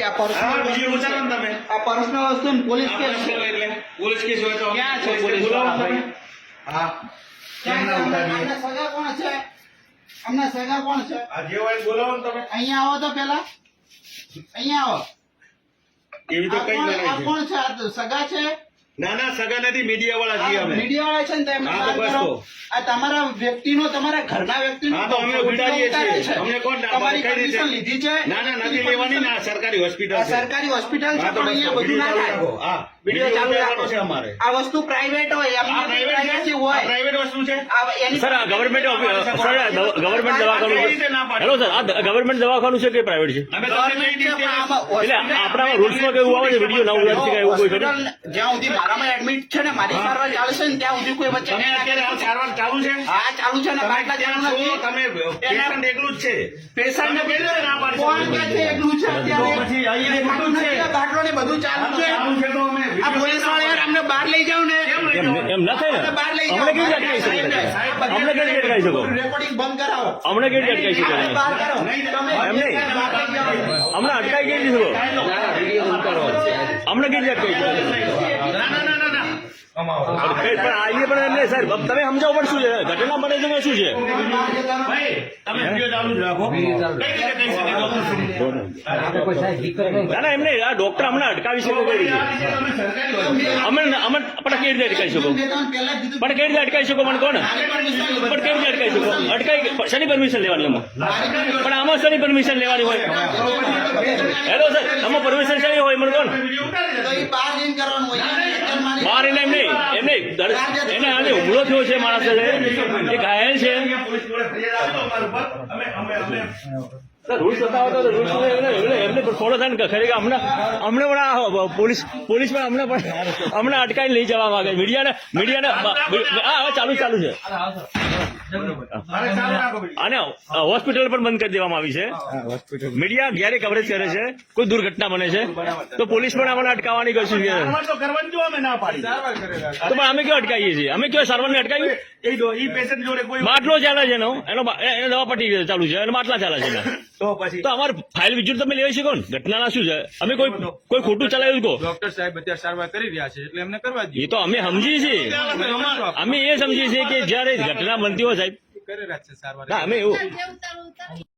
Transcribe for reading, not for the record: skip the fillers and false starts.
આ પર્સનલ વસ્તુ police case police case હોય તો ક્યાં છે પોલીસ હા અમને સગા કોણ છે? અમને સગા કોણ છે? આ જે હોય બોલાવો ને તમે અહીંયા આવો તો પેલા અહીંયા આવો. એવી તો કઈ આ નહીં કોણ છે? આ તો સગા છે? ના ના સગા નથી મીડિયા વાળા છીએ અમે મીડિયા વાળા છે ને તેમને હા, તો વાત બસ કરો. તો. આ તમારા વ્યક્તિનો તમારા ઘરના વ્યક્તિનો હા, તો અમે ઉતારીએ છીએ. અમને કોણ ના પાડે? તમારી કઈ રીતે? પરમિશન લીધી છે? ના ના નથી લેવાની ના સરકારી હોસ્પિટલ આ છે સરકારી હોસ્પિટલ છે હા, તો પણ બસ અહીંયા બધું ના વિડીયો ચાલુ થાય. રાખો. હા વિડીયો ચાલુ રાખો છે અમારે આ વસ્તુ પ્રાઇવેટ હોય આ પ્રાઇવેસી હોય પ્રાઇવેટ વસ્તુ છે એની સર આ ગવર્મેન્ટ ગવર્મેન્ટ દવાખાનું કઈ રીતે ના પાડે? હેલો સર આ ગવર્મેન્ટ દવાખાનું છે કે પ્રાઇવેટ છે? અમે તમને કઈ ગવર્મેન્ટ છે રીતે પણ આમાં એટલે આપણા રૂલ્સમાં કેવું આવે છે વિડીયો ના ઉતારી શકાય એવું કોઈ ખરું? હોસ્પિટલ જ્યાં સુધી મારામાં એડમિટ છે ને મારી સારવાર ચાલશે ને ત્યાં સુધી કોઈ વચ્ચે તમે અત્યારે આ સારવાર ચાલુ છે હા ચાલુ છે ને તમે બાટલા ત્યાં ચાલુ છો, નથી તમે પેશન્ટ એકલું જ છે પેશન્ટ ને તમે કેવી રીતે ના પાડી કોણ શકો? કે છે એકલું છે અત્યારે તો પછી અહીંયા બાટલો બધું છે. નથી, બાટલો ને બધું ચાલુ છે ચાલુ છે તો અમે આ પોલીસ વાળા યાર અમને બહાર લઈ જાવ ને કેમ લઈ એમ જાઓ? એમ ના થાય અમને બહાર લઈ ને જાઓ અમને કેવી રીતે અટકાવી શકો તમે? અમને કેવી રીતે અટકાવી શકો? રેકોર્ડિંગ બંધ કરાવો અમને કેવી રીતે અટકાવી શકો તમે? બહાર કરો તમે એમ નહીં. બહાર લઈ જાઓ. અમને અટકાવી કેવી રીતે શકો? અમને કેવી રીતે અટકાવી શકો? ના ના ના ના ના પણ આઈએ પણ એમને સાહેબ તમે સમજાવો પણ શું છે ઘટના બને છે કે શું છે? ભાઈ તમે વિડિયો ચાલુ જ રાખો કઈ રીતે કહી શકે ડોક્ટર ના ના એમને આ ડોક્ટર અમને અટકાવી શકો કઈ રીતે? તમે સરકારી હોસ્પિટલ અમે અમે પણ કેવી રીતે અટકાવી શકો? પણ કેવી રીતે અટકાવી શકો મને કોણ? પણ કેવી રીતે અટકાવી શકો? અટકાઈ શની પરમિશન લેવાની એમાં? પણ આમાં શની પરમિશન લેવાની હોય? હેલો સર આમાં પરમિશન શની હોય મને કોણ? વિડિયો ઉતારી તો દેજો. એ બહાર જઈને કરવાનું હોય બહાર એને એમ નહીં એને આને હુમલો થયો છે માણસ એ ઘાયલ છે અહીંયા પોલીસ જોડે ફરિયાદ આપો અમારા ઉપર અમે રૂલ્સ બતાવો તો રૂલ્સ એમને ફોલો થાય ને ખરેખર હમણાં પણ આ પોલીસ પણ હમણાં અટકાઈને લઈ જવા માંગે છે મીડિયાને હા હવે ચાલુ છે અરે ચાલુ રાખો વિડિયો. અને હોસ્પિટલ પણ બંધ કરી દેવામાં આવી છે મીડિયા ક્યારે કવરેજ કરે છે કોઈ દુર્ઘટના બને છે તો પોલીસ પણ આમાં અટકાવવાની કશું છે સારવાર તો કરવાની જો અમે ના પાડી તો પણ અમે ક્યાં અટકાવીએ છીએ અમે ક્યાં સારવારને અટકાવી એ પેશન્ટ જોડે કોઈ બાટલો ચાલે છે એનો દવા પટ્ટી ચાલુ છે અને બાટલા ચાલે છે એના. તો પછી તો અમારે ફાઇલ વિજુર તમે લેવાય શકો ને ઘટનાના શું છે અમે કોઈ ખોટું ચલાવ્યું કહો ડોક્ટર સાહેબ અત્યારે સારવાર કરી રહ્યા છે એટલે એમને કરવા દઈએ એ તો અમે સમજીએ છીએ અમે એ સમજીએ છીએ કે જયારે ઘટના બનતી હોય સાહેબ કરી રહ્યા છે સારવાર ના અમે એવું